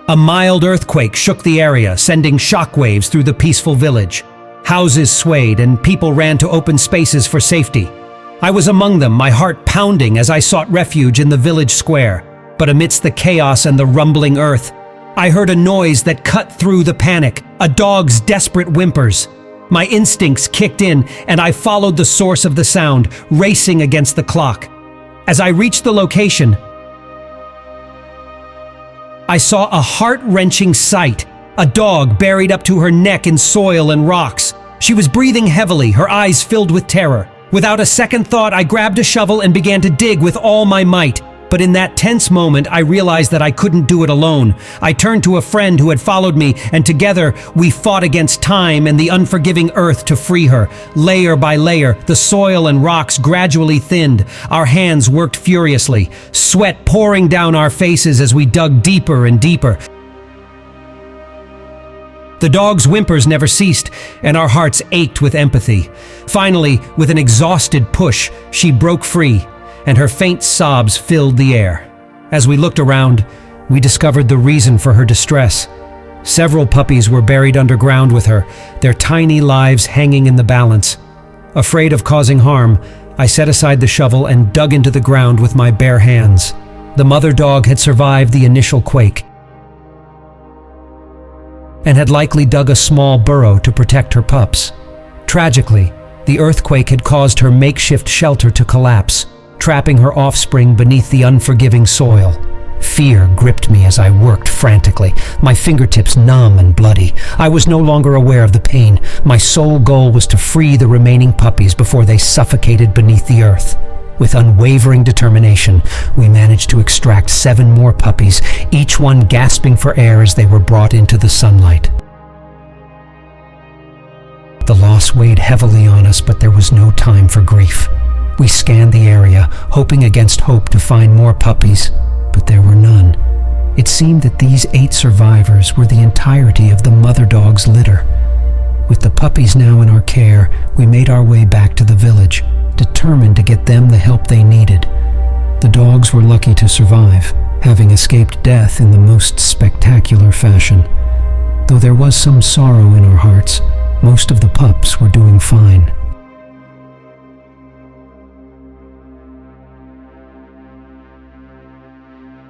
A mild earthquake shook the area, sending shockwaves through the peaceful village. Houses swayed and people ran to open spaces for safety. I was among them, my heart pounding as I sought refuge in the village square. But amidst the chaos and the rumbling earth, I heard a noise that cut through the panic, a dog's desperate whimpers. My instincts kicked in, and I followed the source of the sound, racing against the clock. As I reached the location, I saw a heart-wrenching sight, a dog buried up to her neck in soil and rocks. She was breathing heavily, her eyes filled with terror. Without a second thought, I grabbed a shovel and began to dig with all my might. But in that tense moment, I realized that I couldn't do it alone. I turned to a friend who had followed me, and together we fought against time and the unforgiving earth to free her. Layer by layer, the soil and rocks gradually thinned. Our hands worked furiously, sweat pouring down our faces as we dug deeper and deeper. The dog's whimpers never ceased, and our hearts ached with empathy. Finally, with an exhausted push, she broke free, and her faint sobs filled the air. As we looked around, we discovered the reason for her distress. Several puppies were buried underground with her, their tiny lives hanging in the balance. Afraid of causing harm, I set aside the shovel and dug into the ground with my bare hands. The mother dog had survived the initial quake and had likely dug a small burrow to protect her pups. Tragically, the earthquake had caused her makeshift shelter to collapse, trapping her offspring beneath the unforgiving soil. Fear gripped me as I worked frantically, my fingertips numb and bloody. I was no longer aware of the pain. My sole goal was to free the remaining puppies before they suffocated beneath the earth. With unwavering determination, we managed to extract 7 more puppies, each one gasping for air as they were brought into the sunlight. The loss weighed heavily on us, but there was no time for grief. We scanned the area, hoping against hope to find more puppies, but there were none. It seemed that these 8 survivors were the entirety of the mother dog's litter. With the puppies now in our care, we made our way back to the village, determined to get them the help they needed. The dogs were lucky to survive, having escaped death in the most spectacular fashion. Though there was some sorrow in our hearts, most of the pups were doing fine.